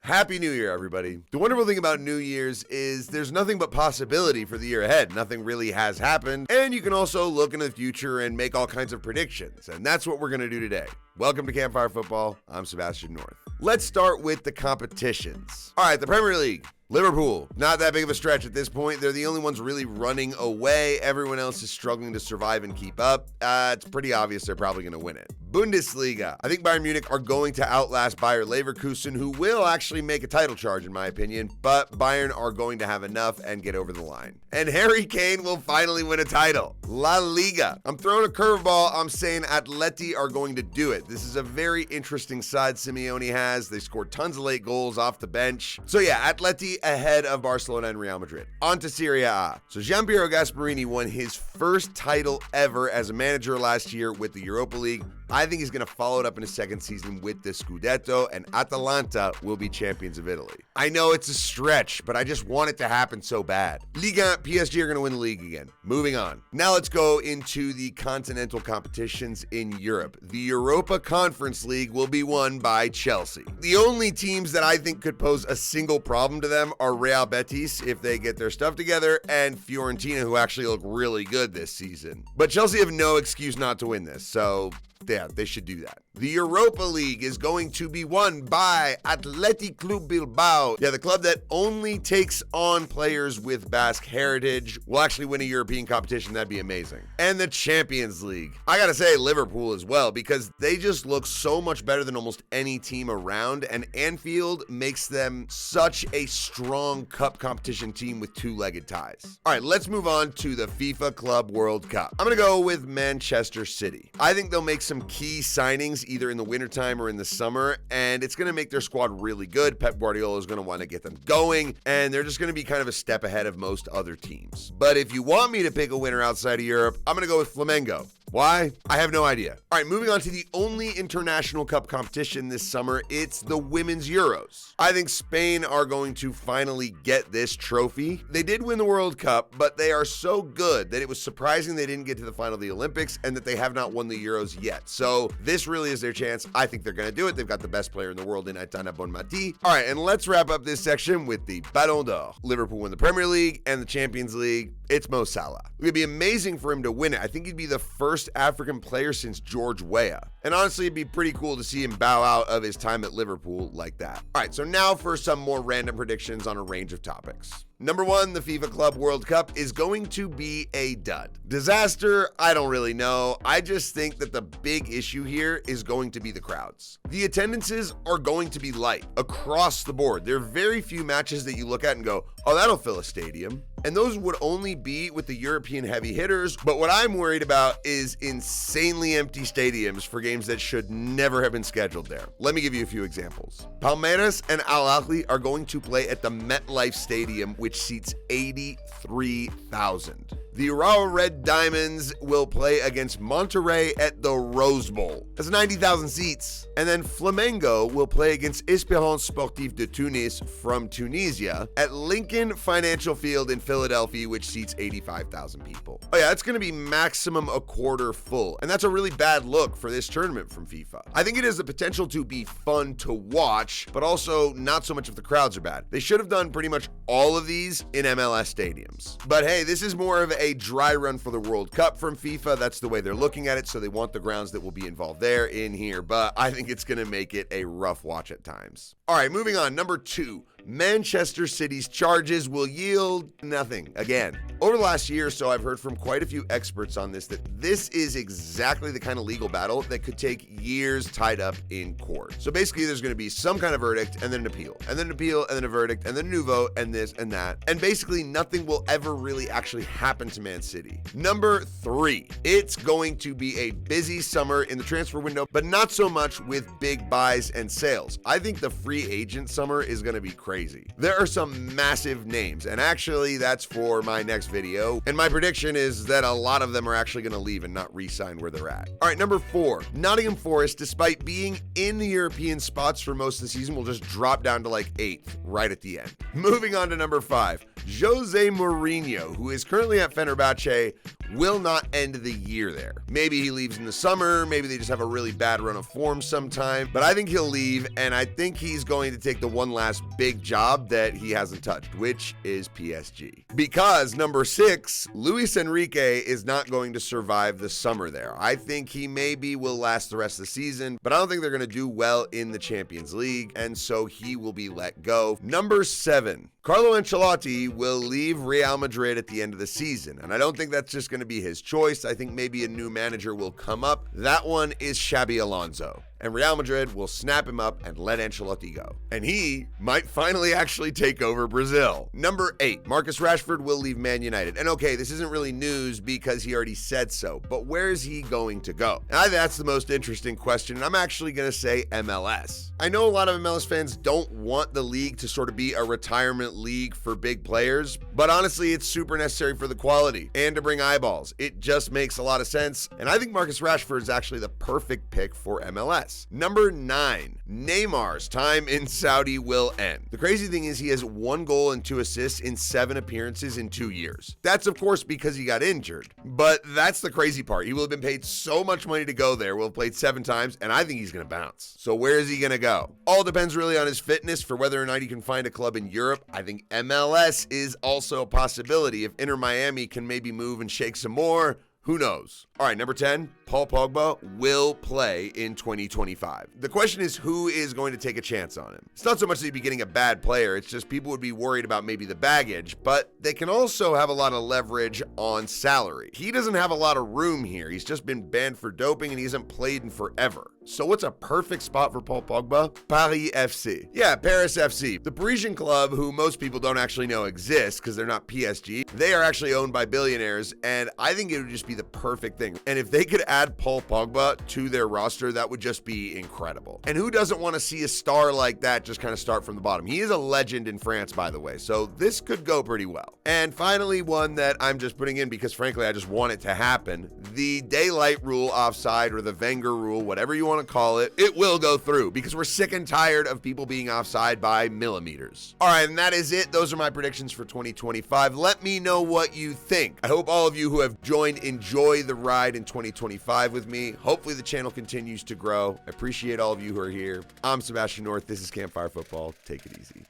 Happy New Year, everybody. The wonderful thing about New Year's is there's nothing but possibility for the year ahead. Nothing really has happened, and you can also look into the future and make all kinds of predictions, and that's what we're going to do today. Welcome to Campfire Football. I'm Sebastian North. Let's start with the competitions. All right, the Premier League. Liverpool, not that big of a stretch at this point. They're the only ones really running away. Everyone else is struggling to survive and keep up. It's pretty obvious they're probably going to win it. Bundesliga. I think Bayern Munich are going to outlast Bayer Leverkusen, who will actually make a title charge in my opinion, but Bayern are going to have enough and get over the line. And Harry Kane will finally win a title. La Liga. I'm throwing a curveball. I'm saying Atleti are going to do it. This is a very interesting side Simeone has. They scored tons of late goals off the bench. So yeah, Atleti ahead of Barcelona and Real Madrid. On to Serie A. So Gianpiero Gasperini won his first title ever as a manager last year with the Europa League. I think he's going to follow it up in his second season with the Scudetto, and Atalanta will be champions of Italy. I know it's a stretch, but I just want it to happen so bad. Liga, PSG are going to win the league again. Moving on. Now let's go into the continental competitions in Europe. The Europa Conference League will be won by Chelsea. The only teams that I think could pose a single problem to them are Real Betis, if they get their stuff together, and Fiorentina, who actually look really good this season. But Chelsea have no excuse not to win this, so yeah, they should do that. The Europa League is going to be won by Athletic Club Bilbao. Yeah, the club that only takes on players with Basque heritage will actually win a European competition. That'd be amazing. And the Champions League. I gotta say Liverpool as well, because they just look so much better than almost any team around, and Anfield makes them such a strong cup competition team with two-legged ties. All right, let's move on to the FIFA Club World Cup. I'm gonna go with Manchester City. I think they'll make some key signings either in the wintertime or in the summer, and it's going to make their squad really good. Pep Guardiola is going to want to get them going, and they're just going to be kind of a step ahead of most other teams. But if you want me to pick a winner outside of Europe, I'm going to go with Flamengo. Why? I have no idea. All right, moving on to the only international cup competition this summer, it's the Women's Euros. I think Spain are going to finally get this trophy. They did win the World Cup, but they are so good that it was surprising they didn't get to the final of the Olympics and that they have not won the Euros yet. So this really is their chance. I think they're going to do it. They've got the best player in the world in Aitana Bonmati. All right, and let's wrap up this section with the Ballon d'Or. Liverpool win the Premier League and the Champions League. It's Mo Salah. It would be amazing for him to win it. I think he'd be the first African player since George Weah. And honestly, it'd be pretty cool to see him bow out of his time at Liverpool like that. All right, so now for some more random predictions on a range of topics. Number one, the FIFA Club World Cup is going to be a dud. Disaster, I don't really know. I just think that the big issue here is going to be the crowds. The attendances are going to be light across the board. There are very few matches that you look at and go, oh, that'll fill a stadium. And those would only be with the European heavy hitters. But what I'm worried about is insanely empty stadiums for games that should never have been scheduled there. Let me give you a few examples. Palmeiras and Al Ahly are going to play at the MetLife Stadium, which seats 83,000. The Urawa Red Diamonds will play against Monterrey at the Rose Bowl. That's 90,000 seats. And then Flamengo will play against Espérance Sportive de Tunis from Tunisia at Lincoln Financial Field in Philadelphia, which seats 85,000 people. Oh yeah, it's going to be maximum a quarter full. And that's a really bad look for this tournament from FIFA. I think it has the potential to be fun to watch, but also not so much if the crowds are bad. They should have done pretty much all of these in MLS stadiums. But hey, this is more of a dry run for the World Cup from FIFA. That's the way they're looking at it, so they want the grounds that will be involved there in here, but I think it's going to make it a rough watch at times. All right, moving on. Number two, Manchester City's charges will yield nothing again. Over the last year or so, I've heard from quite a few experts on this that this is exactly the kind of legal battle that could take years tied up in court. So basically, there's going to be some kind of verdict and then an appeal, and then an appeal, and then a verdict, and then a new vote, and this and that. And basically, nothing will ever really actually happen to Man City. Number three, it's going to be a busy summer in the transfer window, but not so much with big buys and sales. I think the free agent summer is going to be crazy. There are some massive names, and actually that's for my next video. And my prediction is that a lot of them are actually going to leave and not re-sign where they're at. All right, number four, Nottingham Forest, despite being in the European spots for most of the season, will just drop down to like 8th right at the end. Moving on to number five, Jose Mourinho, who is currently at Fenerbahce, will not end the year there. Maybe he leaves in the summer, maybe they just have a really bad run of form sometime, but I think he'll leave, and I think he's going to take the one last big job that he hasn't touched, which is PSG. Because number 6, Luis Enrique is not going to survive the summer there. I think he maybe will last the rest of the season, but I don't think they're going to do well in the Champions League, and so he will be let go. Number 7, Carlo Ancelotti will leave Real Madrid at the end of the season, and I don't think that's just going to be his choice. I think maybe a new manager will come up. That one is Xabi Alonso, and Real Madrid will snap him up and let Ancelotti go. And he might finally actually take over Brazil. Number 8, Marcus Rashford will leave Man United. And okay, this isn't really news because he already said so, but where is he going to go? And I think that's the most interesting question, and I'm actually going to say MLS. I know a lot of MLS fans don't want the league to sort of be a retirement league for big players, but honestly, it's super necessary for the quality and to bring eyeballs. It just makes a lot of sense, and I think Marcus Rashford is actually the perfect pick for MLS. Number 9, Neymar's time in Saudi will end. The crazy thing is he has 1 goal and 2 assists in 7 appearances in 2 years. That's of course because he got injured, but that's the crazy part. He will have been paid so much money to go there, will have played 7 times, and I think he's going to bounce. So where is he going to go? All depends really on his fitness for whether or not he can find a club in Europe. I think MLS is also a possibility. If Inter Miami can maybe move and shake some more, who knows? All right, number 10, Paul Pogba will play in 2025. The question is, who is going to take a chance on him? It's not so much that he'd be getting a bad player, it's just people would be worried about maybe the baggage, but they can also have a lot of leverage on salary. He doesn't have a lot of room here. He's just been banned for doping and he hasn't played in forever. So what's a perfect spot for Paul Pogba? Paris FC. Yeah, Paris FC. The Parisian club, who most people don't actually know exists because they're not PSG, they are actually owned by billionaires, and I think it would just be the perfect thing. And if they could add Paul Pogba to their roster, that would just be incredible. And who doesn't want to see a star like that just kind of start from the bottom? He is a legend in France, by the way, so this could go pretty well. And finally, one that I'm just putting in because frankly, I just want it to happen. The daylight rule offside, or the Wenger rule, whatever you want to call it, it will go through because we're sick and tired of people being offside by millimeters. All right, and that is it. Those are my predictions for 2025. Let me know what you think. I hope all of you who have joined enjoy the ride in 2025 with me. Hopefully the channel continues to grow. I appreciate all of you who are here. I'm Sebastian North. This is Campfire Football. Take it easy.